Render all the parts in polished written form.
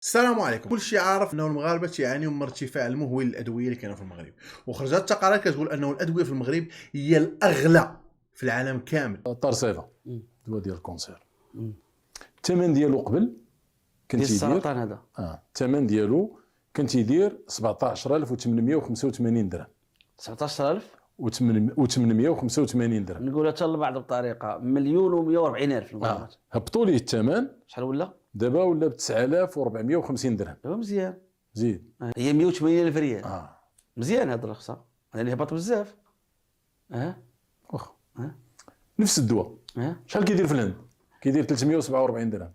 السلام عليكم. كل شيء عارف انه المغاربه تيعانيوا من ارتفاع المهول للادويه اللي كاينه في المغرب، وخرجت تقارير كتقول انه الادويه في المغرب هي الاغلى في العالم كامل. طرسيفه مم. دواء ديال الكونسير. مم. الثمن ديالو قبل ديال كان تيدير السرطان هذا الثمن ديالو كان تيدير 17885 درهم 19000 و885 درهم. نقولها حتى لبعض بطريقه مليون و140 الف المغاربه. هبطوا ليه الثمن، شحال ولا؟ دابا ولا ب 9450 درهم. دابا مزيان. زيد هي 180 الف ريال. مزيان هاد الرخصه، يعني هبط بزاف. واخا اه نفس الدواء شحال كيدير في الهند؟ كيدير 347 درهم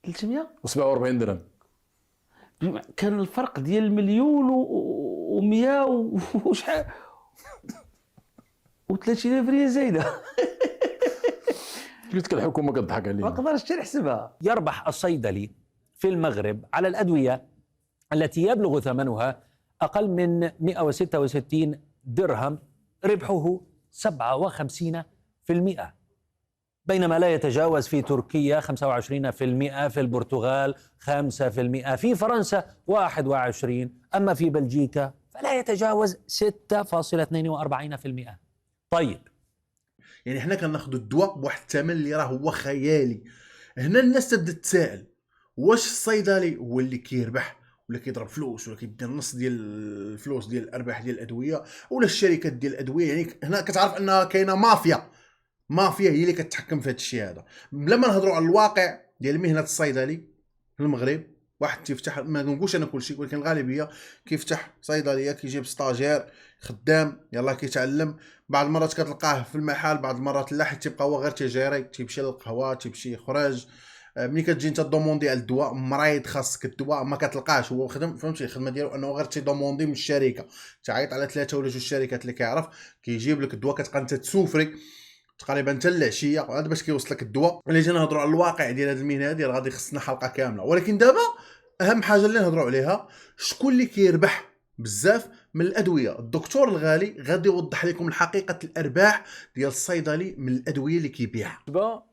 347 درهم. كان الفرق ديال مليون و100 وشحال و30 الف ريال زايده. قلت لك الحكومه كتضحك ما علينا. نقدرش نحسبها. يربح الصيدلي في المغرب على الأدوية التي يبلغ ثمنها أقل من 166 درهم ربحه 57%، بينما لا يتجاوز في تركيا 25%، في البرتغال 5%، في فرنسا 21%، أما في بلجيكا فلا يتجاوز 6.42%. طيب يعني حنا كناخذوا الدواء بواحد الثمن اللي راه هو خيالي. هنا الناس تبدا تسائل، واش الصيدلي هو اللي كيربح ولا كيضرب فلوس ولا كيدير النص ديال الفلوس ديال الارباح ديال الادويه، ولا الشركات ديال الادويه؟ يعني هنا كتعرف انها كاينه مافيا هي اللي كتحكم في هذا الشيء هذا. بلا ما نهضروا على الواقع ديال مهنه الصيدلي في المغرب، واحد تيفتح، ما نقولش انا كل شيء ولكن الغالبيه كيفتح صيدليه، كيجيب ستاجير خدام يلاه كيتعلم. بعض المرات كتلقاه في المحل، بعض المرات لا، حيت تيبقى هو غير تيجيري، تيمشي للقهوه، تيمشي يخرج. ملي كتجي انت دوموندي على الدواء، مريض خاصك الدواء، ما كتلقاش، هو خدم، فهمتي الخدمه ديالو انه غير تيدوموندي من الشركه، تعيط على 3 ولا 2 شركات اللي كيعرف، كيجيب لك الدواء، كتبقى انت تسوفري تقريبا حتى العشيه عاد باش كيوصل لك الدواء. اللي جينا نهضروا على الواقع ديال هذه المهنه هذه غادي خصنا حلقه كامله، ولكن دابا اهم حاجه اللي نهضروا عليها، شكون اللي كيربح بزاف من الادويه؟ الدكتور الغالي غادي يوضح لكم الحقيقه الارباح ديال الصيدلي من الادويه اللي كيبيعها. بالنسبه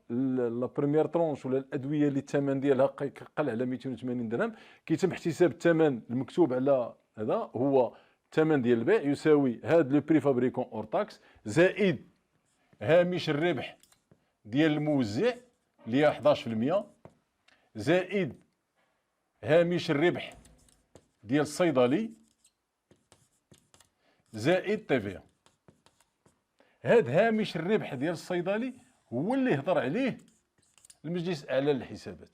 لا بريمير ترونش ولا الادويه اللي الثمن ديالها كيقل على 280 درهم، كيتم احتساب الثمن المكتوب على هذا، هو الثمن ديال البيع يساوي هذا لو بري فابريكون اور تاكس زائد هامش الربح ديال الموزع اللي هي 11%، زائد هامش الربح ديال الصيدلي، زائد تيفيا. هاد هامش الربح ديال الصيدلي هو اللي هضر عليه المجلس الاعلى للحسابات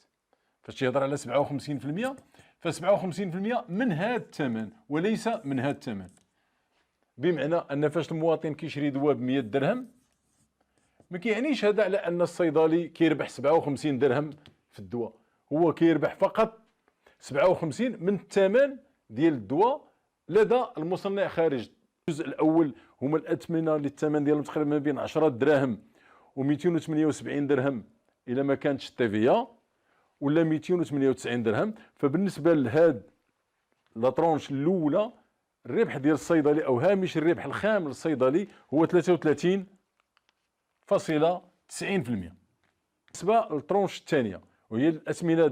فاش تيهضر على 57%، ف 57% من هاد الثمن وليس من هاد الثمن. بمعنى ان فاش المواطن كيشري دواء ب 100 درهم، ما كيعنيش هذا على ان الصيدلي كيربح 57 درهم في الدواء، هو كيربح فقط 57 من الثمن ديال الدواء لدى المصنع خارج. الجزء الاول هما الاثمنه اللي الثمن ديالهم تقريبا ما بين 10 دراهم و278 درهم الى ما كانتش التيفيا، ولا 298 درهم. فبالنسبه لهاد لا طرونش الاولى، الربح ديال الصيدلي او هامش الربح الخام للصيدلي هو 33.90%. بالنسبه للطرونش الثانيه وهي الاثمنه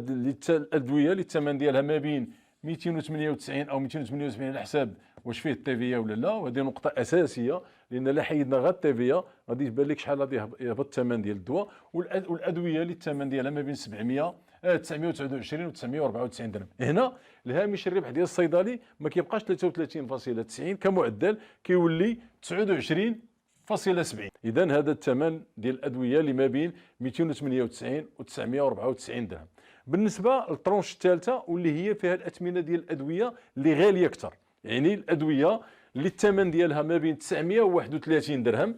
الادويه اللي الثمن ديالها ما بين 298 او 278 على حساب واش فيه التيفيا ولا لا، وهذه نقطه اساسيه، لان لا حيدنا غير التيفيا غادي يبان لك شحال غادي يهبط الثمن ديال الدواء. والادويه اللي الثمن ديالها ما بين 929 و 994 درهم. هنا الهامش الربح ديال الصيدلي ما كيبقاش 33.90 كمعدل، كيولي 29.70. اذا هذا الثمن ديال الادويه اللي ما بين 298 و 994 درهم. بالنسبه للطرونش الثالثه واللي هي فيها الاثمنه ديال الادويه اللي غاليه اكثر، يعني الادويه اللي الثمن ديالها ما بين 931 درهم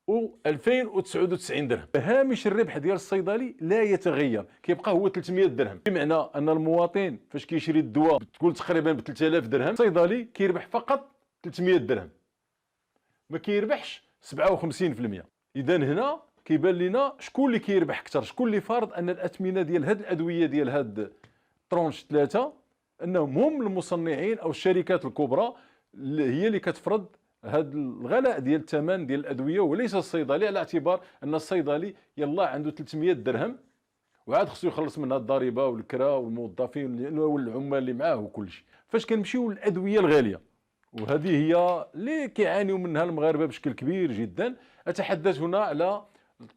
و 2099 درهم. هامش الربح ديال الصيدلي لا يتغير، كيبقى هو 300 درهم. بمعنى ان المواطن فاش كيشري الدواء تقول تقريبا ب 3000 درهم، الصيدلي كيربح فقط 300 درهم، ما كيربحش 57%. اذا هنا كيبان لنا شكون اللي كيربح اكثر، شكون اللي فارض ان الاثمنه ديال هاد الادويه ديال هاد طرونش 3 انهم هم المصنعين او الشركات الكبرى اللي هي اللي كتفرض هاد الغلاء ديال الثمن ديال الادويه، وليس الصيدلي، على اعتبار ان الصيدلي يلا عنده 300 درهم وعاد خصو يخلص منها الضريبه والكرا والموظفين والعمال اللي معاه وكل شيء. فاش كنمشيو للادويه الغاليه، وهذه هي اللي كيعانيو منها المغاربه بشكل كبير جدا. اتحدث هنا على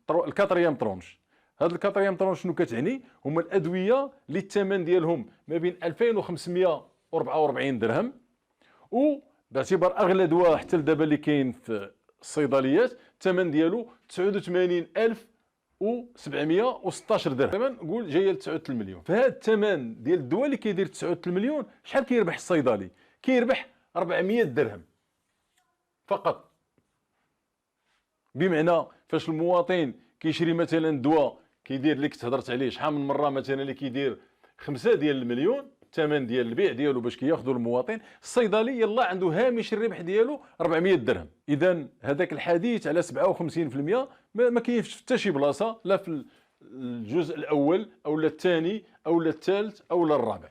الكاتريام ترونش. هذا الكاتريام ترونش شنو كتعني؟ هما الادويه اللي الثمن ديالهم ما بين 2544 درهم، وباعتبار اغلى دواء حتى لدابا اللي كاين في الصيدليات الثمن ديالو 89716 درهم، تقريبا نقول جايه ل 39 مليون. فهذا الثمن ديال الدواء اللي كيدير 39 مليون، شحال كيربح الصيدلي؟ كيربح 400 درهم فقط. بمعنى فاش المواطن كيشري مثلا دواء كيدير اللي كنت هضرت عليه شحال من مره، مثلا اللي كيدير 5 ديال المليون الثمن ديال البيع ديالو باش كياخذوا المواطن، الصيدلي يلا عنده هامش الربح ديالو 400 درهم. اذا هذاك الحديث على 57% ما كاينش في حتى شي بلاصه، لا في الجزء الاول او الثاني او الثالث او الرابع.